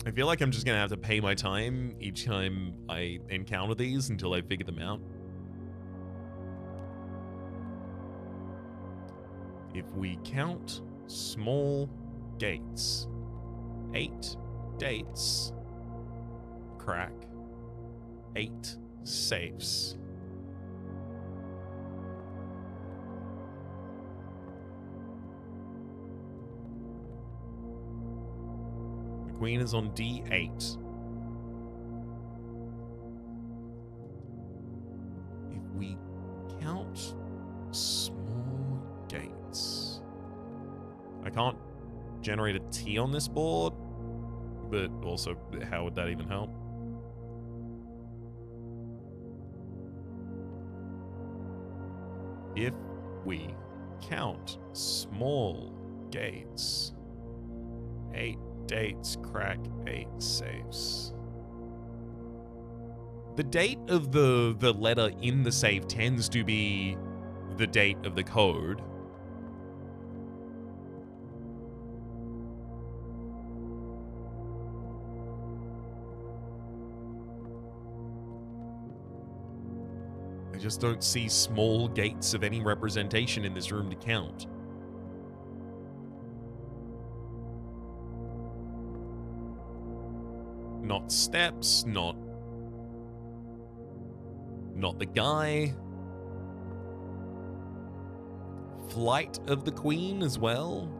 I feel like I'm just gonna have to pay my time each time I encounter these until I figure them out. If we count small gates, 8 dates, crack, 8 safes. Queen is on D8. If we count small gates, I can't generate a T on this board, but also, how would that even help? If we count small gates, 8 dates, crack, 8 safes. The date of the letter in the safe tends to be the date of the code. I just don't see small gates of any representation in this room to count. Not steps, not the guy. Flight of the Queen as well.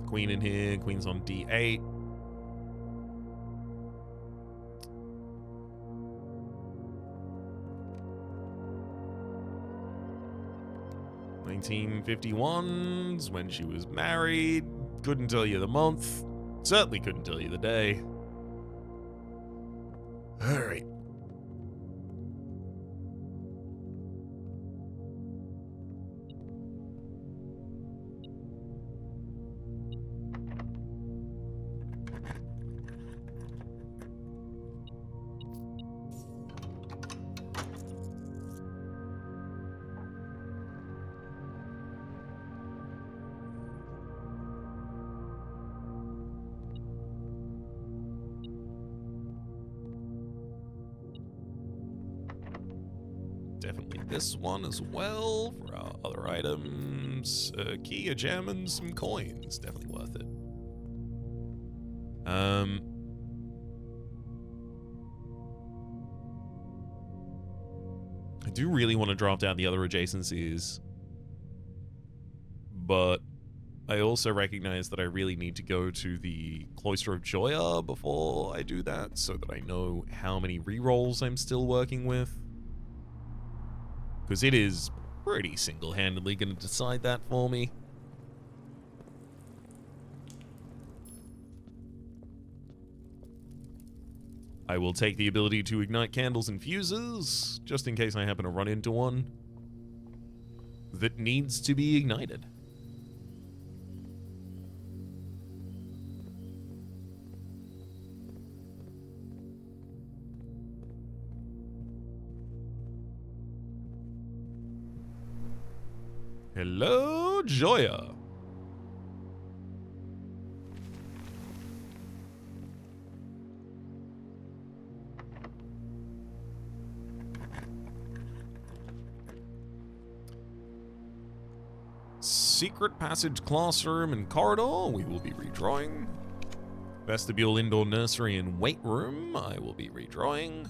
queen in here. Queen's on D8. (1951's when she was married. Couldn't tell you the month. Certainly couldn't tell you the day. All right. Definitely this one as well for our other items. A key, a gem, and some coins. Definitely worth it. I do really want to draft out the other adjacencies, but I also recognize that I really need to go to the Cloister of Joya before I do that, so that I know how many rerolls I'm still working with. Because it is pretty single-handedly going to decide that for me. I will take the ability to ignite candles and fuses, just in case I happen to run into one that needs to be ignited. Hello, Joya. Secret passage, classroom, and corridor, we will be redrawing. Vestibule, indoor nursery, and weight room, I will be redrawing.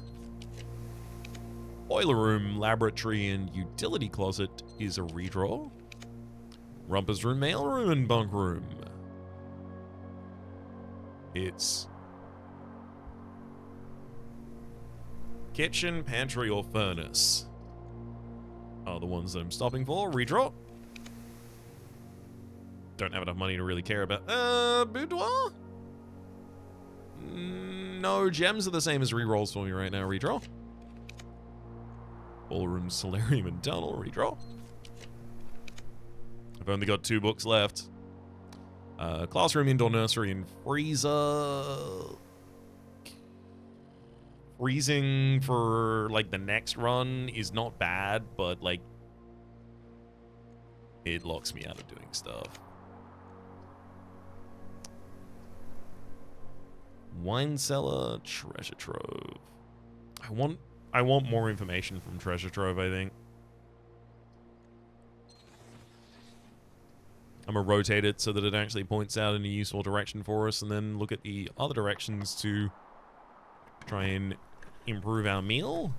Boiler room, laboratory, and utility closet is a redraw. Rumpus room, mail room, and bunk room. It's kitchen, pantry, or furnace are the ones that I'm stopping for. Redraw. Don't have enough money to really care about. Boudoir? No, gems are the same as rerolls for me right now. Redraw. Ballroom, solarium, and tunnel. Redraw. I've only got 2 books left. Classroom, indoor nursery, and freezer. Freezing for, like, the next run is not bad, but, like, it locks me out of doing stuff. Wine cellar, treasure trove. I want more information from treasure trove, I think. I'm gonna rotate it so that it actually points out in a useful direction for us, and then look at the other directions to try and improve our meal.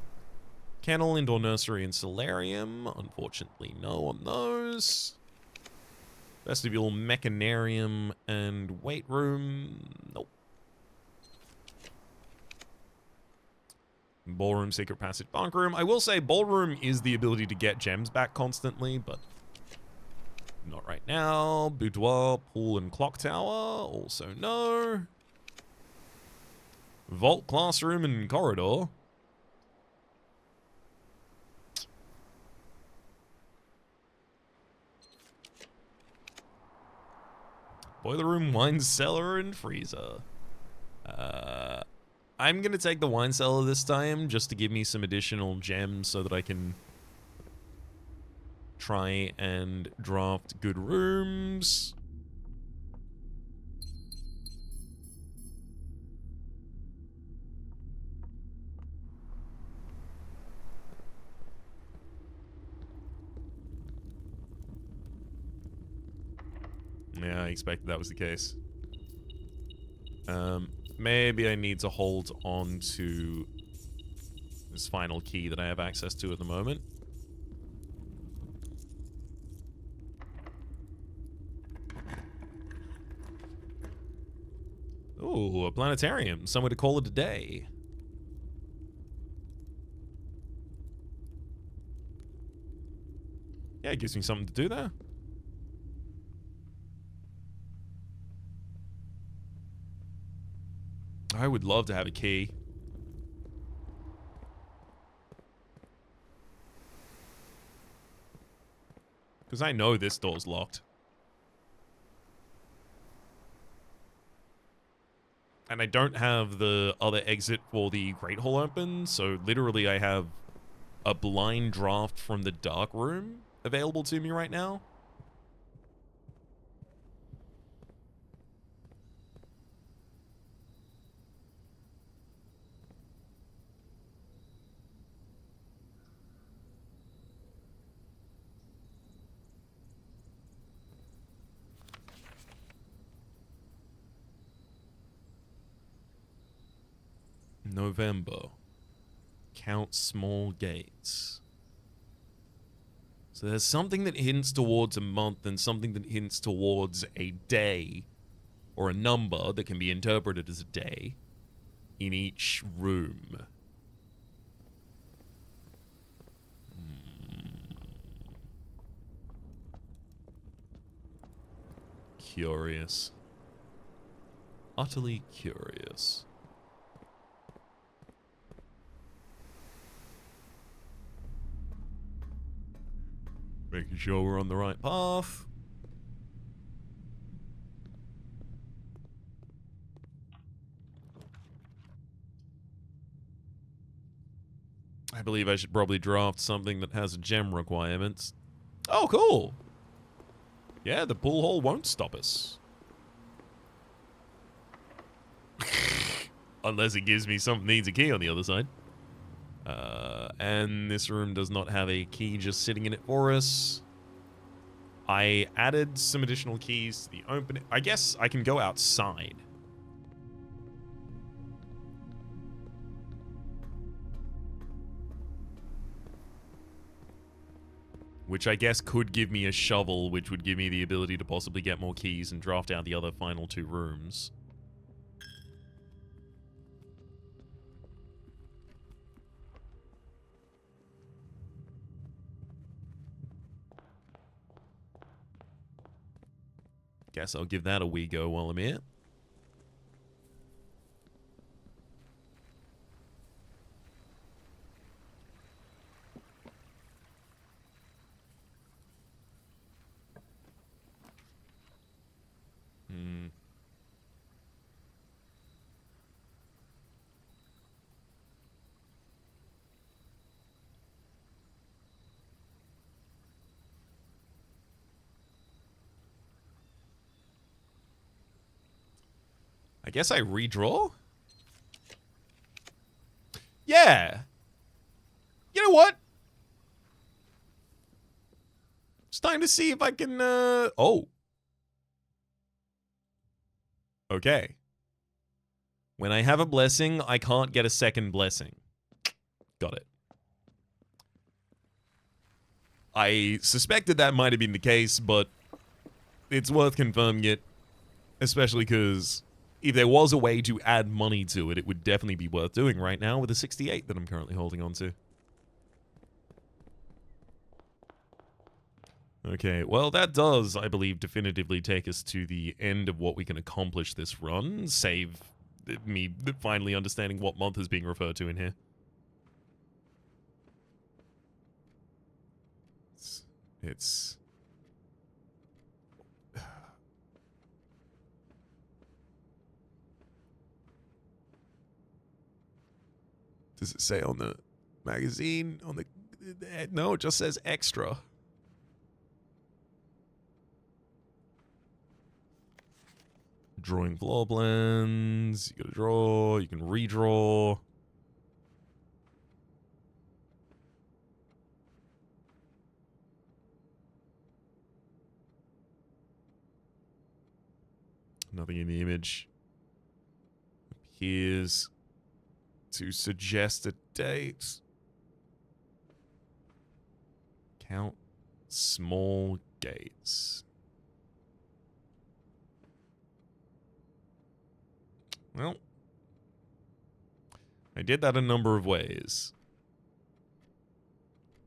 Kennel, indoor nursery, and solarium. Unfortunately, no on those. Vestibule, mechanarium, and weight room. Nope. Ballroom, secret passage, bunk room. I will say ballroom is the ability to get gems back constantly, but not right now. Boudoir, pool, and clock tower. Also no. Vault, classroom, and corridor. Boiler room, wine cellar, and freezer. I'm going to take the wine cellar this time just to give me some additional gems so that I can try and draft good rooms. Yeah, I expected that was the case. Maybe I need to hold on to this final key that I have access to at the moment. Ooh, a planetarium. Somewhere to call it a day. Yeah, it gives me something to do there. I would love to have a key. Because I know this door's locked. And I don't have the other exit for the Great Hall open, so literally I have a blind draft from the dark room available to me right now. November. Count small gates. So there's something that hints towards a month and something that hints towards a day or a number that can be interpreted as a day in each room. Curious. Utterly curious. Making sure we're on the right path. I believe I should probably draft something that has gem requirements. Oh, cool. Yeah, the pool hall won't stop us. Unless it gives me something that needs a key on the other side. And this room does not have a key just sitting in it for us. I added some additional keys to the opening. I guess I can go outside. Which I guess could give me a shovel, which would give me the ability to possibly get more keys and draft out the other final two rooms. Guess I'll give that a wee go while I'm here. I guess I redraw? Yeah. You know what? It's time to see if I can, oh. Okay. When I have a blessing, I can't get a second blessing. Got it. I suspected that might have been the case, but it's worth confirming it. Especially because if there was a way to add money to it, it would definitely be worth doing right now with the 68 that I'm currently holding on to. Okay, well, that does, I believe, definitively take us to the end of what we can accomplish this run, save me finally understanding what month is being referred to in here. It's... Does it say on the magazine? On the... No, it just says extra. Drawing floor plans. You gotta draw. You can redraw. Nothing in the image appears to suggest a date. Count small gates. Well, I did that a number of ways.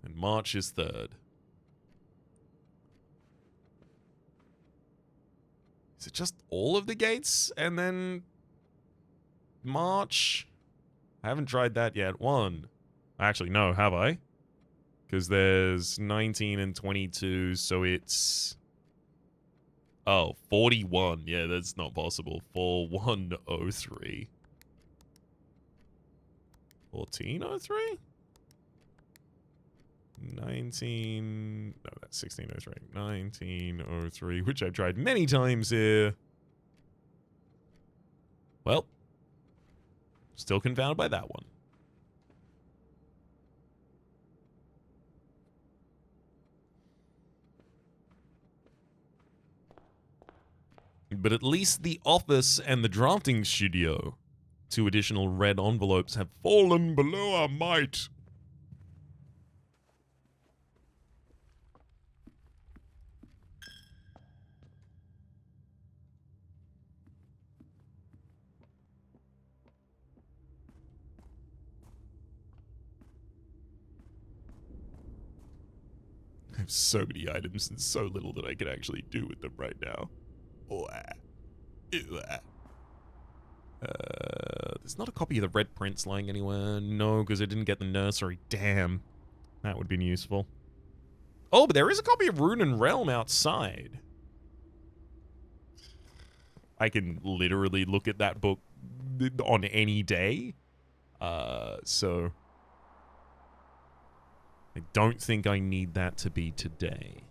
And March is 3rd. Is it just all of the gates and then March? I haven't tried that yet. 1. Actually, no, have I? Because there's 19 and 22, so it's... Oh, 41. Yeah, that's not possible. 4103. 1403? 19... No, that's 1603. 1903, which I've tried many times here. Well, still confounded by that one. But at least the office and the drafting studio, 2 additional red envelopes, have fallen below our might. I have so many items and so little that I can actually do with them right now. There's not a copy of the Red Prince lying anywhere. No, because I didn't get the nursery. Damn. That would have been useful. Oh, but there is a copy of Rune and Realm outside. I can literally look at that book on any day. So... I don't think I need that to be today.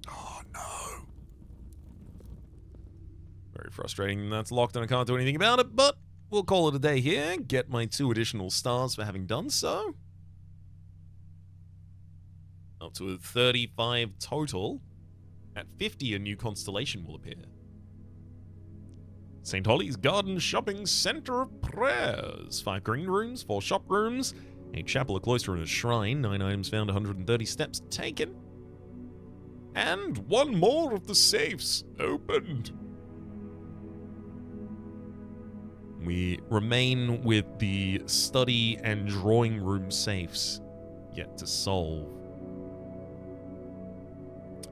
Oh, no. Very frustrating that's locked and I can't do anything about it, but we'll call it a day here. Get my 2 additional stars for having done so. Up to a 35 total. At 50, a new constellation will appear. St. Holly's Garden Shopping Center of Prayers. 5 green rooms, 4 shop rooms, a chapel, a cloister, and a shrine. 9 items found, 130 steps taken. And 1 more of the safes opened. We remain with the study and drawing room safes yet to solve.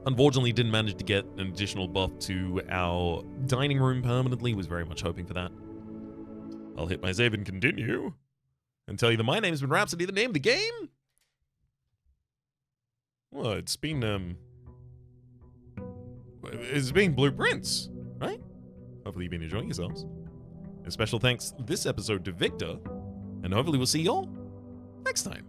Unfortunately, didn't manage to get an additional buff to our dining room permanently. Was very much hoping for that. I'll hit my save and continue and tell you that my name's been Rhapsody, the name of the game. Well, it's been Blueprints, right? Hopefully you've been enjoying yourselves. A special thanks this episode to Victor, and hopefully we'll see y'all next time.